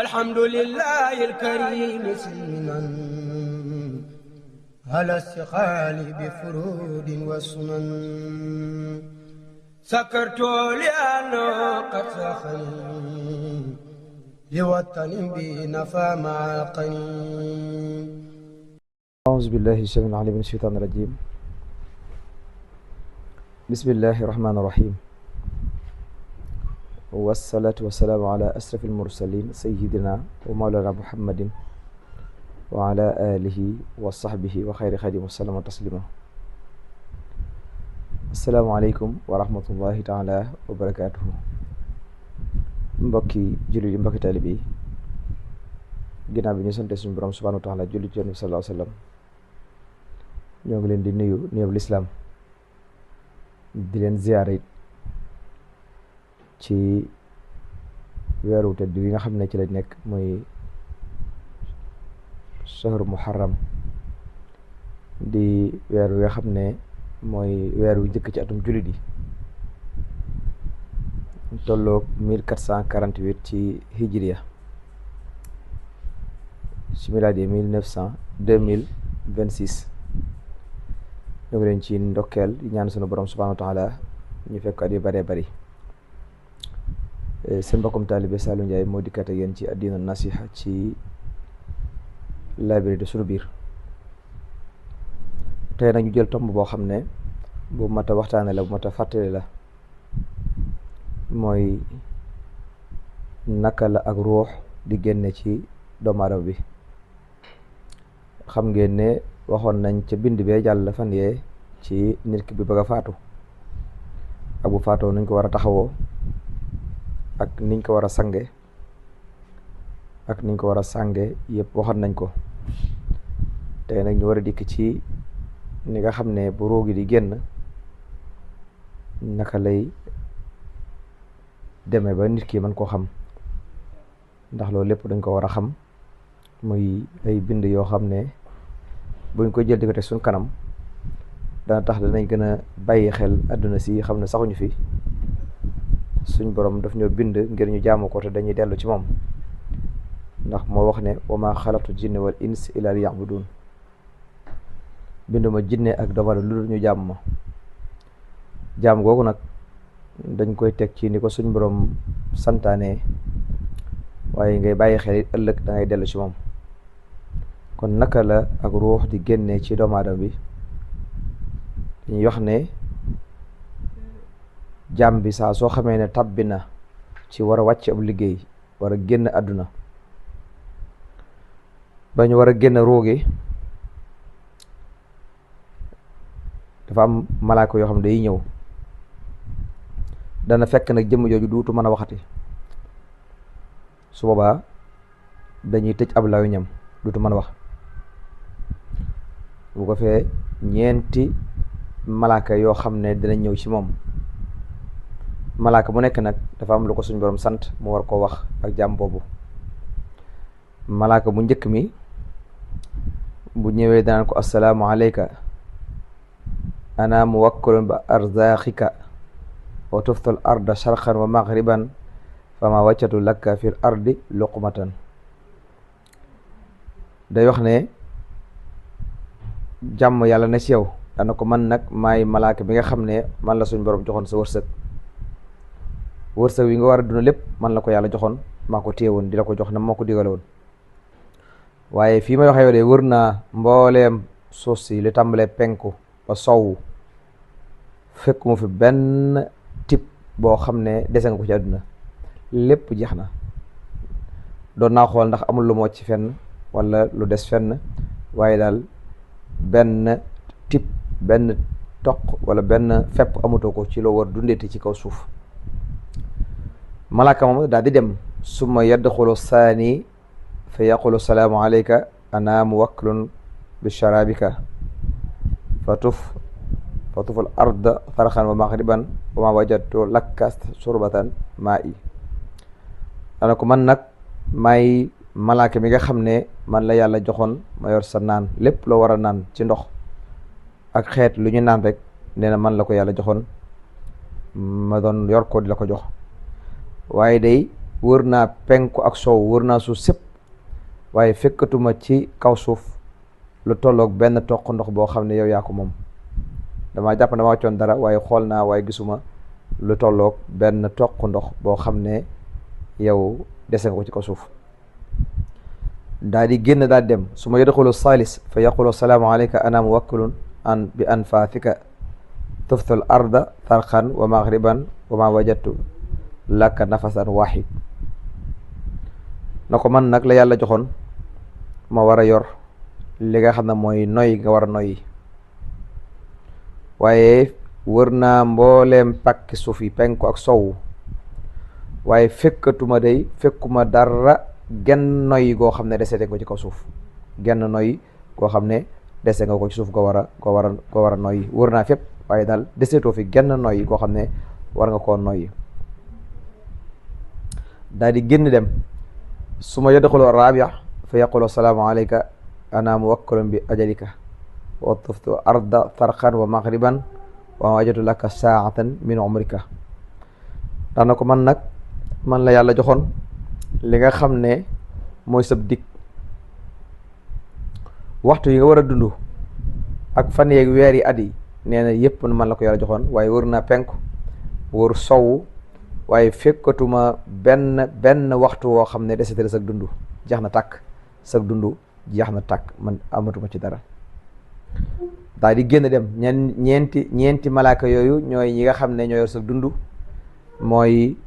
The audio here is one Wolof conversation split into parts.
الحمد لله الكريم سلما على استقال بفرود وسنن سكرت لأنه قد سخني لوطن بنفى مع القنين. أعوذ بالله السميع العليم من الشيطان الرجيم. بسم الله الرحمن الرحيم، والصلاة والسلام على أشرف المرسلين سيدنا ومولانا محمد وعلى آله وصحبه وخير خادم وسلم تسليما. السلام عليكم ورحمة الله تعالى وبركاته. mbokki jullit yi, mbokki taalibe yi, ginnaaw bi ñu sante suñu borom subhanahu wa taala jullit ci Yonent bi sallallahu alayhi wa sallam, ñoo ngi leen di nuyu nuyub lislaam di leen ziyaare ci weeru tedd wi nga xam ne ci la nekk muy shahru muharram di weer wi nga xam ne mooy weer wi njëkk ci atum jullit yi, tolloog 1448 ci hijriya, ci milaadi 2026. ñoo ngi leen ci ndokkeel ñaan sunu borom subhanahu wa taala ñu fekk at yu bëree bëri. seen mbokkum taalibe Saliou Ndiaye moo dikkat ak yéen ci addina nasiha ci laabirité sunu biir. tey nag ñu jël tomb boo xam ne bu mat a waxtaane la, bu mat a fàttali la, mooy naka la ak ruux di génne ci doomu aadama bi. xam ngeen ne waxoon nañ ca bind bee jàll fan yee ci nit ki bi bëgg a faatu ak bu faatoo nuñ ko war a taxawoo ak niñ ko war a sange ak niñ ko war a sànge yëpp waxoon nañ ko. tey nag ñu war a dikk ci ni nga xam ne bu roogi di génn naka lay demee ba nit ki mën koo xam, ndax loolu lépp dañ ko war a xam. muy ay bind yoo xam ne buñ ko jël di ko teg suñ kanam dana tax danañ gën a bàyyi xel àdduna si xam ne saxuñu fi. suñ borom daf ñoo bind ngir ñu jaamu ko te dañuy dellu ci moom, ndax moo wax ne wa maa xalaqtu jinne wal ins illa liya'budun. binduma jinne ak doomu aadama lu dul ñu jaamu ma. jaam googu nag dañ koy teg ci ni ko suñ borom santaane, waaye ngay bàyyi xel it ëllëg da ngay dellu ci moom. kon naka la ak ruux di génne ci doomu aadama bi? dañuy wax ne jaam bi saa soo xamee ne tàbbi na ci war a wàcc ab liggéey, war a génn àdduna, ba ñu war a génn ruugi, dafa am malaaka yoo xam ne day ñëw. dana fekk nag jëmm jooju duutu mën a waxati. su boobaa dañuy tëj ab làmmiñam, duutu mën a wax. bu ko fee ñeenti malaaka yoo xam ne dinañ ñëw ci moom. malaaka mu nekk nag dafa am lu ko suñ borom sant mu war koo wax ak jaam boobu. malaaka bu njëkk mi bu ñëwee danaan ko assalaamu alayka ana muwakkalun ba arzaqika wa tuftal arda sharqan wa maghriban fama waccatu lakka fil ardi luqmatan. day wax ne jàmm yàlla na ci yow. dana ko man nag maay malaaka bi nga xam ne man la suñ borom joxoon sa wërsëg. wërsëg wi nga war a duna lépp man la ko yàlla joxoon, maa ko téye woon di la ko jox na moo ko digale woon. waaye fii may waxee yow de wër naa mbooleem suuf si li tàmbalee penku ba sowu, fekkuma fi benn tip boo xam ne dese nga ko ci àdduna. lépp jeex na. doon naa xool ndax amul lu mu wàcc fenn wala lu des fenn, waaye daal benn tip, benn toq wala benn fepp amutoo ko ci loo war dundeeti ci kaw suuf. malaaka moom daal di dem. summa yadxulu saani fa yaqulu salaamu alayka ana muwakkilun bi sharabika fa tuful arda farxan wa maghriban wa ma wajadtu lakka surbatan maa i. dana ko man nag maay malaaka mi nga xam ne man la yàlla joxoon ma yor sa naan lépp loo war a naan ci ndox ak xeet lu ñu naan rek, nee na man la ko yàlla joxoon ma doon yor ko di la ko jox. waaye day wër naa penku ak sow, wër naa suuf sépp waaye fekkatuma ci kaw suuf lu tolloog benn toq ndox boo xam ne yow yaa ko moom. damaa jàpp dama wàccoon dara waaye xool naa waaye gisuma lu tolloog benn toq ndox boo xam ne yow dese nga ko ci kaw suuf. daa di génn daal dem su ma yadxulu salis fa yaqulu assalaamu alayka ana muwakkilun an bi anfaathika tuftul arda tarxan wa maghriban wa ma wajadtu laka nafasan wahid. na ko man nag la yàlla joxoon ma war a yor li nga xam ne mooy noy nga war a noyyi, waaye wër naa mbooleem pàkki suuf yi penku ak sowu waaye fekkuma dara genn noy goo xam ne dese ko ci kaw suuf, genn noy goo xam ne dese nga ko ci suuf ko war a noyyi. wër naa fépp waaye daal deseetoo fi genn noy goo xam ne war nga koo noyyi. daal di génn dem su ma yadxulu rabia fa yaqulu assalaamu alayka ana muwakkalun bi ajalika wa tuftu arda tarxan wa maghriban wa wajatu laka saatan min umrika. daana ko man la yàlla joxoon li nga xam ne mooy sab dig, waxtu yi nga war a dund ak fan yeeg weer yi at yi nee na yépp man la ko yàlla joxoon. waaye wër naa penku wër sowu waaye fekkatuma benn waxtu woo xam ne desetal sag dund jeex na tàkk, sag dund jeex na tàkk, man amatuma ci dara. daal di génn dem ñeenti malaaka yooyu ñooy ñi nga xam ne ñoo yor sag dund, mooy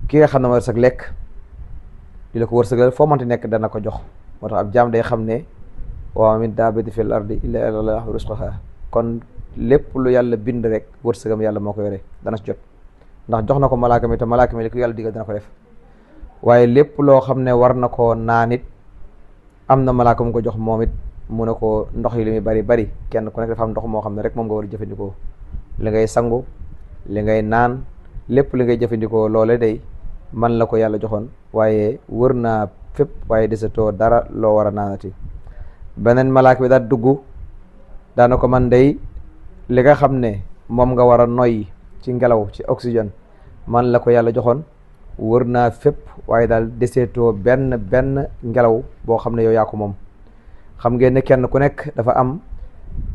ki nga xam ne moo yor sag lekk di la ko wërsëgal foo mënti nekk dana ko jox. moo tax ab jaam day xam ne wa min daabbatin fil ardi illa alallaahu rizquhaa, kon lépp lu yàlla bind rek wërsëgam yàlla moo ko yore dana ci jot, ndax jox na ko malaaka mi te malaaka mi li ko yàlla digal dana ko def. waaye lépp loo xam ne war na koo naan it am na malaaka mu ko jox moom it mu ne ko ndox yi li muy bari kenn ku nekk dafa am ndox moo xam ne rek moom nga war a jëfandikoo. li ngay sangu, li ngay naan, lépp li ngay jëfandikoo loole day man la ko yàlla joxoon, waaye wër naa fépp waaye desetoo dara loo war a naanati. beneen malaaka bi daal dugg daana ko man day li nga xam ne moom nga war a noyyi ci ngelaw ci oxygène man la ko yàlla joxoon, wër naa fépp waaye daal deseetoo benn ngelaw boo xam ne yow yaa ko moom. xam ngeen ne kenn ku nekk dafa am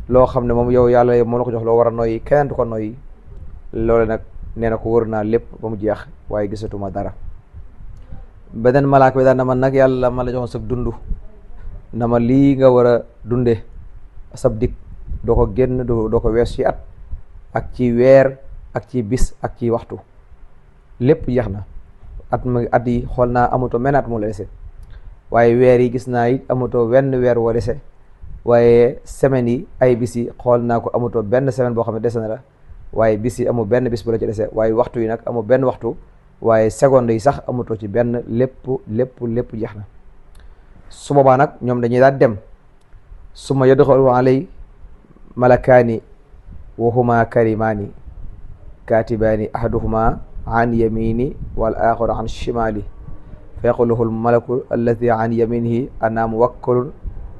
loo xam ne moom yow yàlla moo la ko jox loo war a noyyi, keneen du ko noyyi. loolu nag nee na ko wër naa lépp ba mu jeex waaye gisatuma dara. beneen malaaka bi daal na man nag yàlla ma la joxoon sab dund, na ma lii nga war a dunde sab dik doo ko génn doo ko wees ci at ak ci weer ak ci bis ak ci waxtu, lépp jeex na. at yi xool naa amatoo menn at mu la dese, waaye weer yi gis naa it amatoo wenn weer woo dese, waaye semaines yi ay bis yi xool naa ko amatoo benn semaine boo xam ne dese na la, waaye bis yi amul benn bis bu la ci dese, waaye waxtu yi nag amul benn waxtu, waaye seconde yi sax amatoo ci benn, lépp jeex na. su boobaa nag ñoom dañuy daal dem summa yadxulu alay malakaani wa huma karimaani katibaani ahaduhuma an yamini wal axaru an shimali fa yaqulu lahu almalaku alladi an yaminihi ana muwakkalun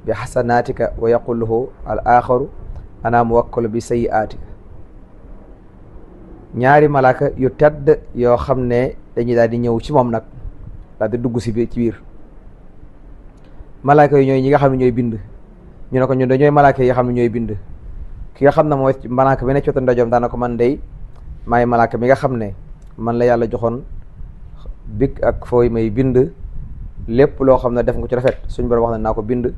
bi xasanatika wa yaqulu lahu al axaru ana muwakkalun bi sayiatika. ñaari malaaka yu tedd yoo xam ne dañuy daal di ñëw ci moom nag daal di dugg ci biir malaaka yi ñooy ñi nga xam ne ñooy bind. ñu ne ko ñun dañooy malaaka yi nga xam ne ñooy bind. ki nga xam ne mooy malaaka bi ne cota ndajoom daana ko man day maay malaaka mi nga xam ne man la yàlla joxoon big ak fooy may bind lépp loo xam ne def nga ci rafet suñ borom wax ne naa ko bind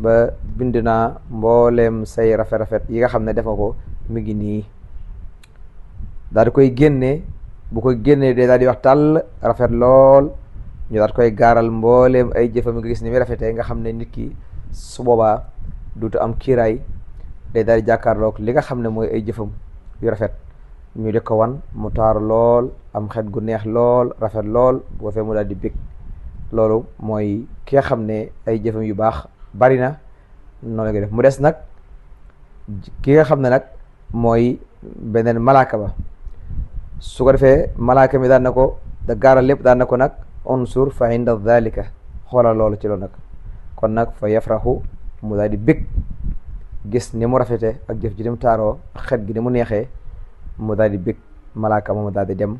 ba bind naa mbooleem say rafet yi nga xam ne def nga ko mi ngi nii. daal di koy génne, bu ko génnee de daal di wax tàll rafet lool, ñu daal koy gaaral mbooleem ay jëfam nga gis ni muy rafetee nga xam ne nit ki su boobaa duutu am kiiraay, day daal di jàkkaarloog li nga xam ne mooy ay jëfam yu rafet. ñu di ko wan mu taaru lool, am xet gu neex lool, rafet lool, bu ko fee mu daal di bég. loolu mooy ki nga xam ne ay jëfam yu baax bari na noonu la koy def. mu des nag ki nga xam ne nag mooy beneen malaaka ba, su ko defee malaaka mi daan na ko da gaaral lépp daan na ko nag unsur fa inda dhalika, xoolal loolu ci loolu nag. kon nag fa yafrahu mu daal di bég, gis ni mu rafete ak jëf ji ni mu taaroo ak xet gi ni mu neexee, mu daal di bég malaaka moomu daal di dem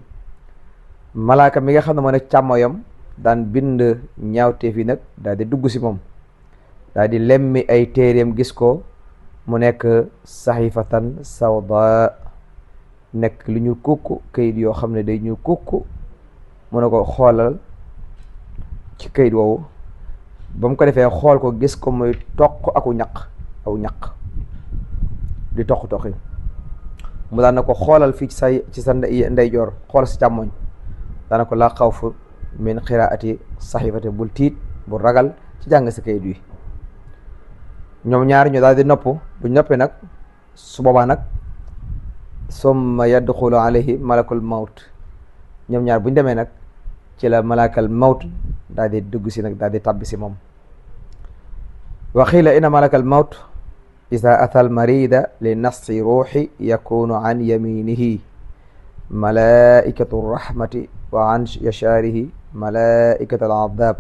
malaaka mi nga xam ne moo nekk càmmoyam daan bind ñaawteef yi nag daal di dugg si moom daal di lemmi ay téeréem gis ko mu nekk saxifatan sawda nekk lu ñu kukk kayit yoo xam ne day ñu kukk mu ne ko xoolal ci kayit woowu ba mu ko defee xool ko gis ko muy toq aw ñaq di toqi mu daan na ko xoolal fii ci sa ndeyjoor xool si càmmoñ daana ko laa xawfu min qiraati saxifati bul tiit bul ragal ci jàng si kayit wi ñoom ñaar ñu daal di nopp buñ noppee nag su boobaa nag summa yadxulu alayhi malakul mawt ñoom ñaar buñ demee nag ci la malakal mawt daal di dugg si nag daal di tabbi si moom wa qiila inna malakal mawt ida ata al marida li nasi ruuxi yakunu an yaminihi malaikatu rahmati wa an yashaarihi malaikatu al adab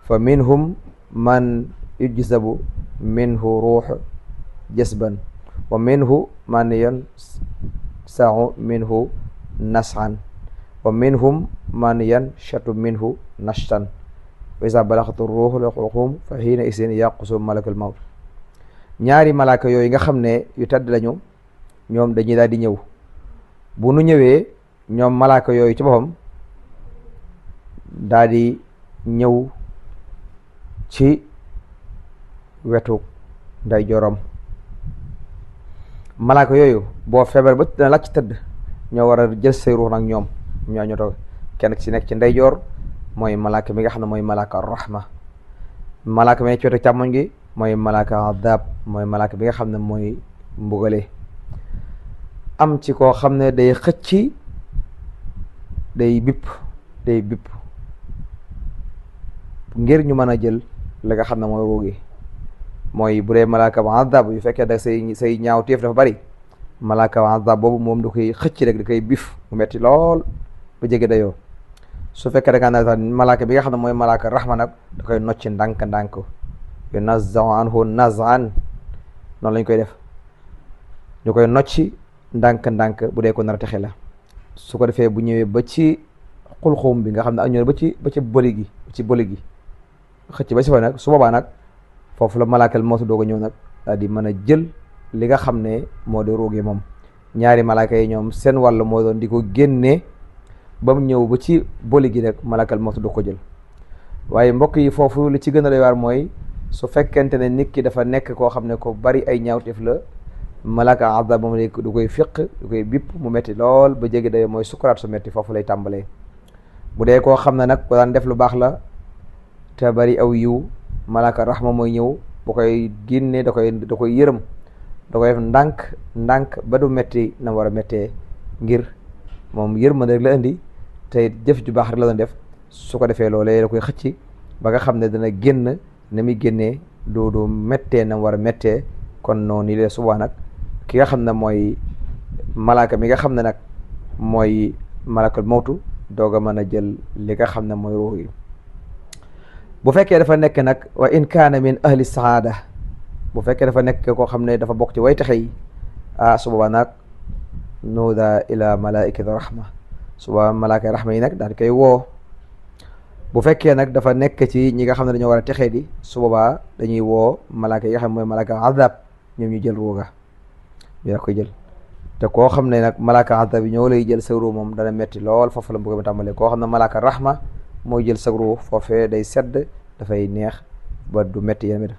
fa minhum man yujzabu minhu ruux jasban wa minhu man yansahu minhu nas'an wa minhum man yanshatu minhu nashtan wa iza balagatu ruuhu al-hulqum fa hiina isin yaqusu malakul mawt ñaari malaaka yooyu nga xam ne yu tedd lañu ñoom dañuy daal di ñëw bu nu ñëwee ñoom malaaka yooyu ci boppam daal di ñëw ci wetu nday jorom malaaka yooyu boo feebar ba dina lacc tëdd ñoo war a jël say ruux nag ñoom ñoo toog kenn ci nekk ci ndeyjoor mooy malaaka mi nga xam ne mooy malaaka rahma malaaka mi nekk ci wetu càmmoñ gi mooy malaaka adab mooy malaaka bi nga xam ne mooy mbugale am ci koo xam ne day xëcc day bipp ngir ñu mën a jël la nga xam ne mooy ruugi mooy bu dee malaaka ba adab yu fekkee da say ñaaw téef dafa bari malaaka ba adab boobu moom da koy xëcc rek da koy bif mu metti lool ba jege dayoo su fekkee da nga sax malaaka bi nga xam ne mooy malaaka rahma nag da koy nocci ndànk yunazza'u anhu naz'an noonu lañ koy def ñu koy nocci ndànk bu dee ko nar a texe la su ko defee bu ñëwee ba ci xulxum bi nga xam ne ak ñëw ba ci boli gi xëcc ba si fa nag su boobaa nag foofu la malaakal mawtu doog a ñëw nag daal di mën a jël li nga xam ne moo di ruugi moom ñaari malaaka yi ñoom seen wàll moo doon di ko génnee ba mu ñëw ba ci boli gi rek malaakal mawtu doog ko jël waaye mbokk yi foofu li ci gën a doy waar mooy su fekkente ne nit ki dafa nekk koo xam ne ko bari ay ñaawteef la malaaka azab moom léegi du koy fiq du koy bipp mu metti lool ba jéggi dayo mooy sukuraat su metti foofu lay tàmbalee bu dee koo xam ne nag ko daan def lu baax la te bari aw yiw malaaka rahma mooy ñëw bu koy génnee da koy yërëm da koy def ndànk ba du metti na war a mettee ngir moom yërmande rek la indi te jëf ju baax rek la doon def su ko defee loolee da koy xëcc ba nga xam ne dana génn na muy génnee du mettee na war a mettee kon noonu nii lee subaa nag ki nga xam ne mooy malaaka mi nga xam ne nag mooy malakal mawtu doog a mën a jël li nga xam ne mooy ruux yi bu fekkee dafa nekk nag wa in kaana min ahli saada bu fekkee dafa nekk koo xam ne dafa bokk ci way taxe yi su boobaa nag nuuda ila malaikati rahma suba malaaka rahma yi nag daal di koy woo bu fekkee nag dafa nekk ci ñi nga xam ne dañoo war a texee di su boobaa dañuy woo malaaka yi nga xam ne mooy malaaka azab ñoom ñu jël ruuga ñu da koy jël te koo xam ne nag malaaka azab yi ñoo lay jël sa ruu moom dana metti lool foofu la bëgg ma tàmbalee koo xam ne malaaka rahma mooy jël sa ruu foofee day sedd dafay neex ba du metti yéen mi def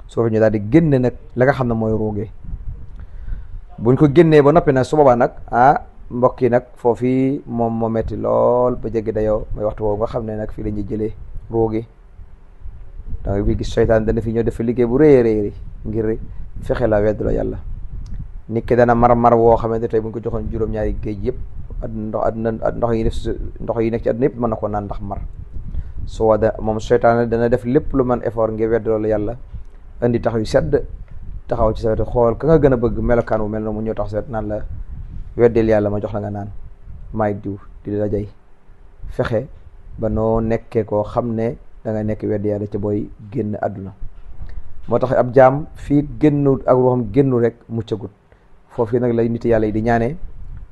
su ko ñu daal di génne nag la nga xam ne mooy ruugee buñ ko génnee ba noppi nag su boobaa nag mbokk yi nag foofii moom moo metti lool ba jéggi dayoo mooy waxtu woowu nga xam ne nag fii la ñuy jëlee ruugi da nga fi gis seytaan dana fi ñëw def liggéey bu rëy a rëy ngir fexe la wedd la yàlla nit ki dana mar woo xamante tey bu ñu ko joxoon juróom-ñaari géej yëpp ndox yi nekk ci àdduna yëpp mën na ko naan ndax mar su wada moom seytaan dana def lépp lu mën effort ngir wedd loolu yàlla indi tax yu sedd taxaw ci sa wet xool ka nga gën a bëgg melokaan wu mel na mu ñëw tax sa wet naan la weddil yàlla ma jox la nga naan maay diw di la jay fexe ba noo nekkee koo xam ne da nga nekk weddi yàlla ca booy génn àdduna moo tax ab jaam fii génnu ak ruuxam génnu rek muccagut foofu nag lay nit yàlla yi di ñaanee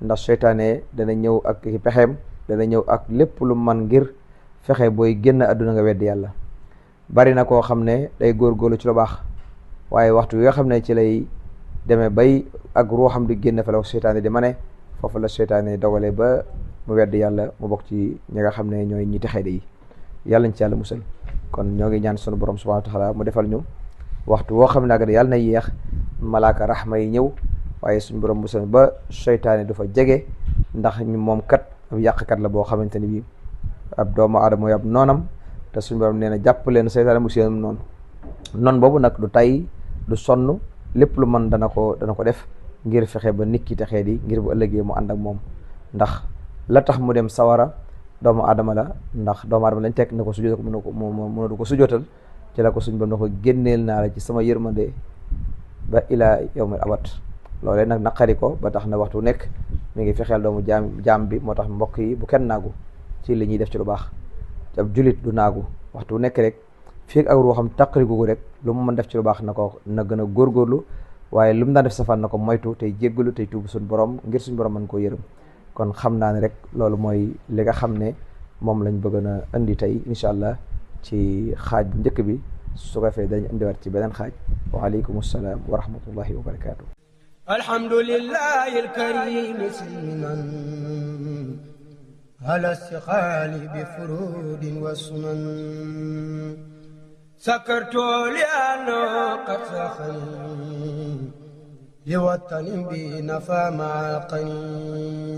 ndax seytaane dana ñëw ak pexeem dana ñëw ak lépp lu man ngir fexe booy génn àdduna nga weddi yàlla. bari na koo xam ne day góorgóorlu ci lu baax waaye waxtu wi nga xam ne ci lay demee bay ak ruuxam di génn fa la seytaane di ma ne foofu la seytaane dogale ba mu weddi yàlla mu bokk ci ñi nga xam ne ñooy ñi texee di yi yàlla ñu ci yàlla musal. kon ñoo ngi ñaan sunu borom subhanahu wa taala mu defal ñu waxtu woo xam ne nag yàlla na yéex malaaka raxma yi ñëw waaye suñu borom musal ba seytaane du fa jege ndax moom kat ab yàqkat la boo xamante ni bii ab doomu aadama mooy ab noonam te suñu borom nee na jàpp leen seytaane mu seen noonu boobu nag du tay du sonn lépp lu mën dana ko def ngir fexe ba nit ki texee di ngir bu ëllëgee mu ànd ak moom ndax la tax mu dem sawara doomu aadama la ndax doomu aadama lañ teg na ko sujjóotal mu du ko sujjóotal ci la ko suñ ba na ko génneel naa la ci sama yërmande ba ilaa yawmil abad loolee nag naqari ko ba tax na waxtu nekk mi ngi fexeel doomu jaam bi moo tax mbokk yi bu kenn naagu ci li ñuy def ci lu baax ab julit du naagu waxtu nekk rek fii ak ruuxam taqrigu rek lu mu mën def ci lu baax na gën a góorgóorlu waaye lu mu daan def safaan na ko moytu tey jéggalu tey tuubu suñ borom ngir suñ borom mën koo yërëm. kon xam naa ne rek loolu mooy li nga xam ne moom lañ bëgg a indi tey incha allah ci xaaj bu njëkk bi su ko fee dañ indiwaat ci beneen xaaj wa aleykum salaam wa rahmatullahi wa barakaatu. alhamdulillahi alkarim silminan ala istiqaali bi furudin wa sunan sakartu li anno qad saxani li watanin bi nafa maa alqani